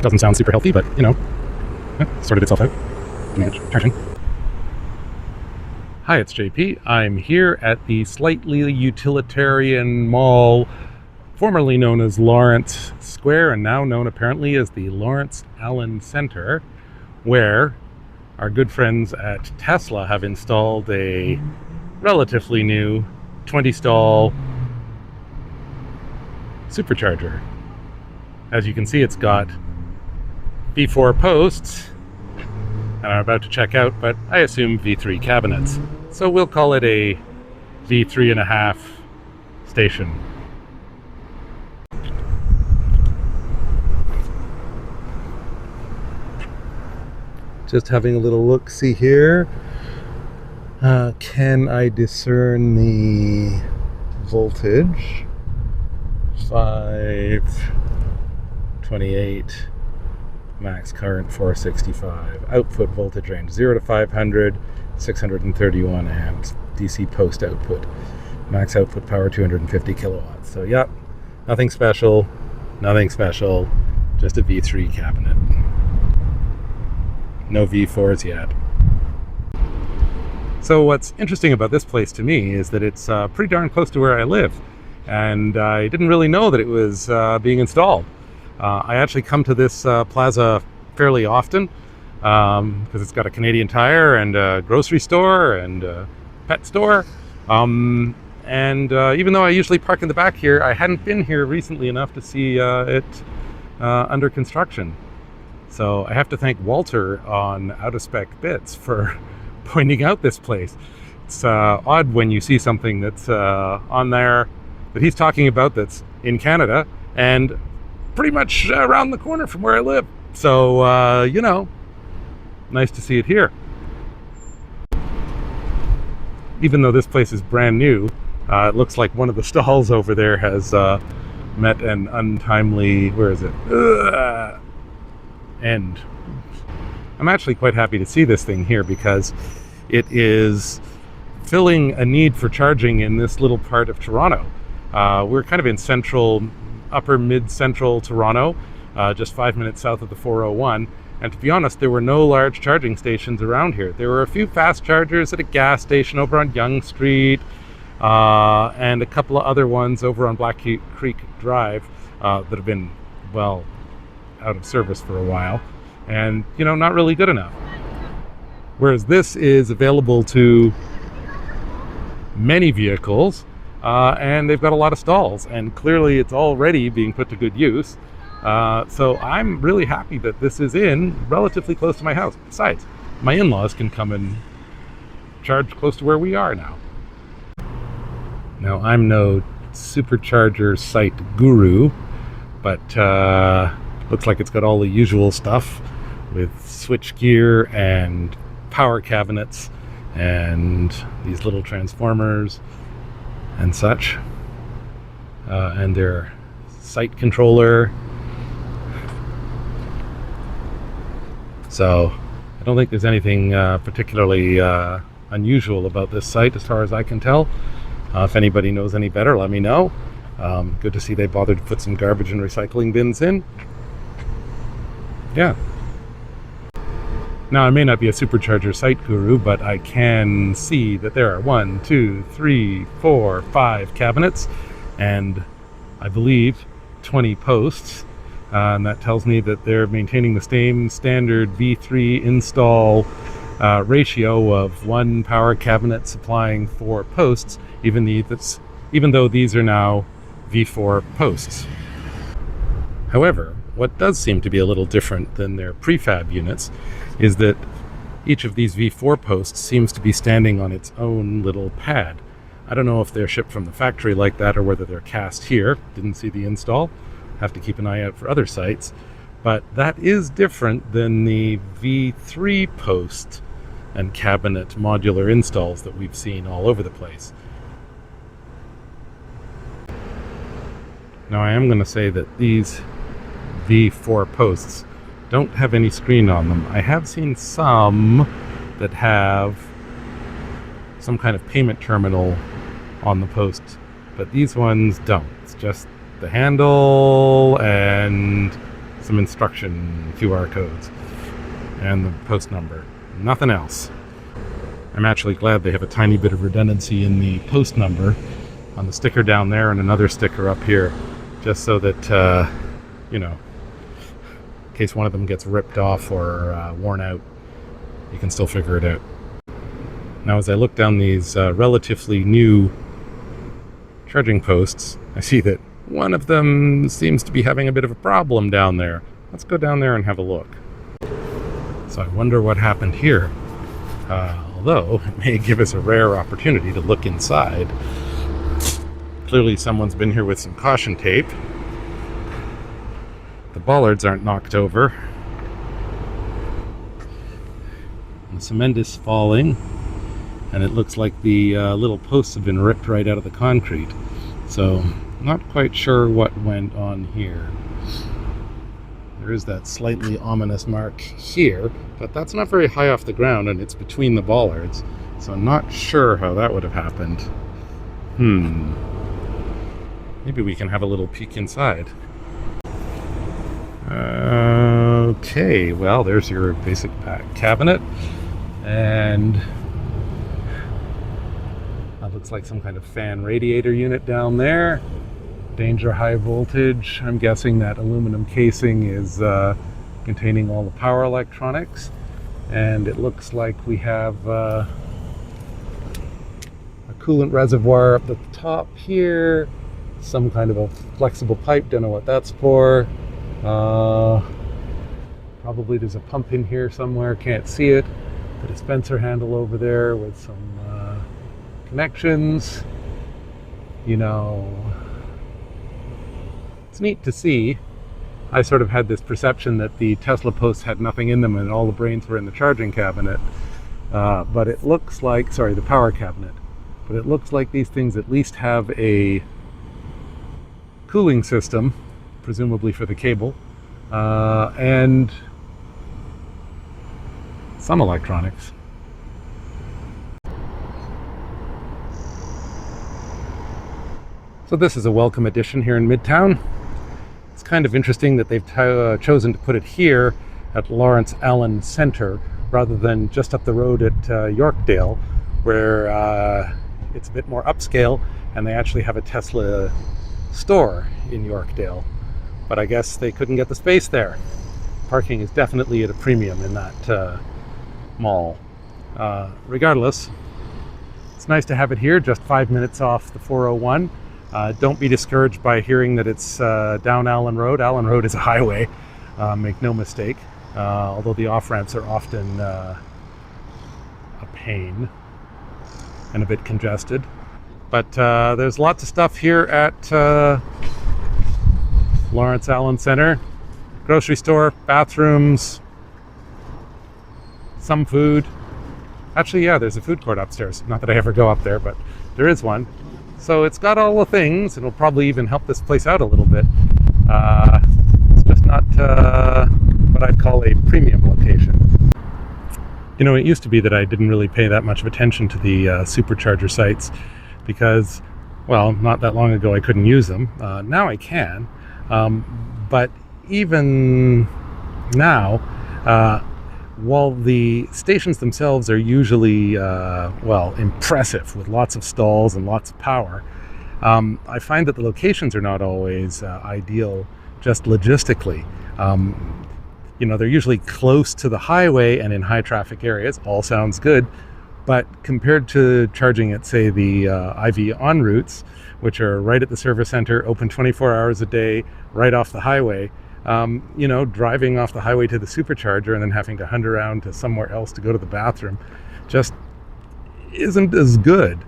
Doesn't sound super healthy, but, you know, sorted itself out. Charging. Hi, it's JP. I'm here at the slightly utilitarian mall, formerly known as Lawrence Square, and now known apparently as the Lawrence Allen Center, where our good friends at Tesla have installed a relatively new 20-stall supercharger. As you can see, it's got V4 posts, and I'm about to check out, but I assume V3 cabinets. So we'll call it a v3.5 station. Just having a little look-see here. Can I discern the voltage? 528, max current 465, output voltage range 0 to 500, 631 amps, DC post output, max output power 250 kilowatts. So yeah, nothing special, just a V3 cabinet. No V4s yet. So what's interesting about this place to me is that it's pretty darn close to where I live, and I didn't really know that it was being installed. I actually come to this plaza fairly often because it's got a Canadian Tire and a grocery store and a pet store. And even though I usually park in the back here, I hadn't been here recently enough to see it under construction. So I have to thank Walter on Out of Spec Bits for pointing out this place. It's odd when you see something that's on there that he's talking about that's in Canada and pretty much around the corner from where I live. So, you know, nice to see it here. Even though this place is brand new, it looks like one of the stalls over there has met an untimely, where is it? End. I'm actually quite happy to see this thing here because it is filling a need for charging in this little part of Toronto. We're kind of in upper mid-central Toronto, just 5 minutes south of the 401. And to be honest, there were no large charging stations around here. There were a few fast chargers at a gas station over on Yonge Street, and a couple of other ones over on Black Creek Drive that have been, well, out of service for a while, and, you know, not really good enough. Whereas this is available to many vehicles, and they've got a lot of stalls, and clearly it's already being put to good use. So I'm really happy that this is in relatively close to my house. Besides, my in-laws can come and charge close to where we are now. Now, I'm no supercharger site guru, but looks like it's got all the usual stuff with switch gear and power cabinets and these little transformers and such, and their site controller. So I don't think there's anything particularly unusual about this site as far as I can tell. If anybody knows any better, let me know. Good to see they bothered to put some garbage and recycling bins in. Yeah. Now, I may not be a supercharger site guru, but I can see that there are 1, 2, 3, 4, 5 cabinets, and I believe 20 posts. And that tells me that they're maintaining the same standard V3 install ratio of 1 power cabinet supplying 4 posts, even though these are now V4 posts. However, what does seem to be a little different than their prefab units is that each of these V4 posts seems to be standing on its own little pad. I don't know if they're shipped from the factory like that or whether they're cast here. Didn't see the install. Have to keep an eye out for other sites. But that is different than the V3 post and cabinet modular installs that we've seen all over the place. Now, I am going to say that these V4 posts don't have any screen on them. I have seen some that have some kind of payment terminal on the post, but these ones don't. It's just the handle and some instruction QR codes and the post number. Nothing else. I'm actually glad they have a tiny bit of redundancy in the post number on the sticker down there and another sticker up here, just so that, you know, in case one of them gets ripped off or worn out, you can still figure it out. Now, as I look down these relatively new charging posts, I see that one of them seems to be having a bit of a problem down there. Let's go down there and have a look. So I wonder what happened here. Although it may give us a rare opportunity to look inside. Clearly someone's been here with some caution tape. The bollards aren't knocked over. The cement is falling, and it looks like the little posts have been ripped right out of the concrete. So, not quite sure what went on here. There is that slightly ominous mark here, but that's not very high off the ground, and it's between the bollards. So I'm not sure how that would have happened. Maybe we can have a little peek inside. Okay, well, there's your basic back cabinet. And that looks like some kind of fan radiator unit down there. Danger high voltage. I'm guessing that aluminum casing is containing all the power electronics. And it looks like we have a coolant reservoir up at the top here. Some kind of a flexible pipe. Don't know what that's for. Probably there's a pump in here somewhere. Can't see it. The dispenser handle over there with some connections. You know, it's neat to see. I sort of had this perception that the Tesla posts had nothing in them and all the brains were in the charging cabinet. But it looks like, the power cabinet. But it looks like these things at least have a cooling system, presumably for the cable, and some electronics. So this is a welcome addition here in Midtown. It's kind of interesting that they've chosen to put it here at Lawrence Allen Center rather than just up the road at Yorkdale, where it's a bit more upscale and they actually have a Tesla store in Yorkdale. But I guess they couldn't get the space there. Parking is definitely at a premium in that mall. Regardless, it's nice to have it here, just 5 minutes off the 401. Don't be discouraged by hearing that it's down Allen Road. Allen Road is a highway, make no mistake, although the off-ramps are often a pain and a bit congested. But there's lots of stuff here at Lawrence Allen Center. Grocery store, bathrooms, some food. Actually, yeah, there's a food court upstairs. Not that I ever go up there, but there is one. So it's got all the things. It'll probably even help this place out a little bit. It's just not what I'd call a premium location. You know, it used to be that I didn't really pay that much of attention to the supercharger sites because, well, not that long ago I couldn't use them. Now I can. But even now, while the stations themselves are usually, impressive with lots of stalls and lots of power, I find that the locations are not always ideal just logistically. They're usually close to the highway and in high traffic areas. All sounds good. But compared to charging at, say, the IV en routes, which are right at the service center, open 24 hours a day, right off the highway, driving off the highway to the supercharger and then having to hunt around to somewhere else to go to the bathroom just isn't as good.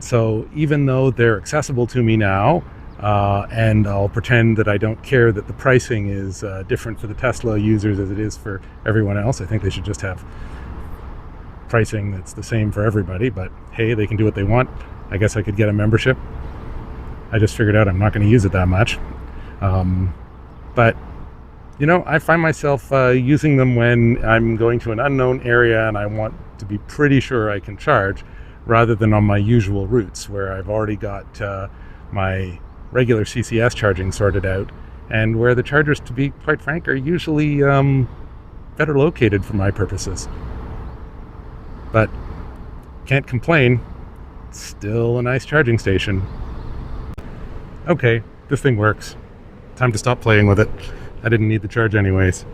So even though they're accessible to me now, and I'll pretend that I don't care that the pricing is different for the Tesla users as it is for everyone else. I think they should just have pricing that's the same for everybody, but hey, they can do what they want. I guess I could get a membership. I just figured out I'm not going to use it that much. But I find myself using them when I'm going to an unknown area and I want to be pretty sure I can charge, rather than on my usual routes where I've already got my regular CCS charging sorted out and where the chargers, to be quite frank, are usually better located for my purposes. But can't complain. Still a nice charging station. Okay, this thing works. Time to stop playing with it. I didn't need the charge anyways.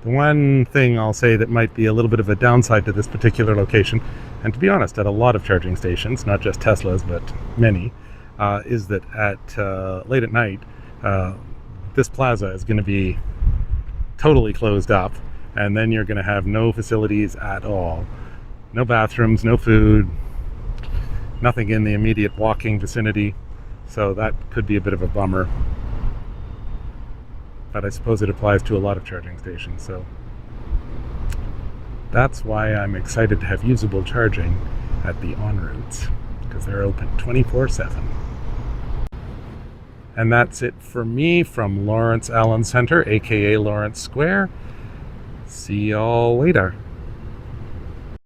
The one thing I'll say that might be a little bit of a downside to this particular location, and to be honest, at a lot of charging stations, not just Teslas, but many, is that at late at night, this plaza is going to be totally closed up, and then you're going to have no facilities at all. No bathrooms, no food, nothing in the immediate walking vicinity, so that could be a bit of a bummer. But I suppose it applies to a lot of charging stations, so that's why I'm excited to have usable charging at the en routes, because they're open 24/7. And that's it for me from Lawrence Allen Center, aka Lawrence Square. See y'all later.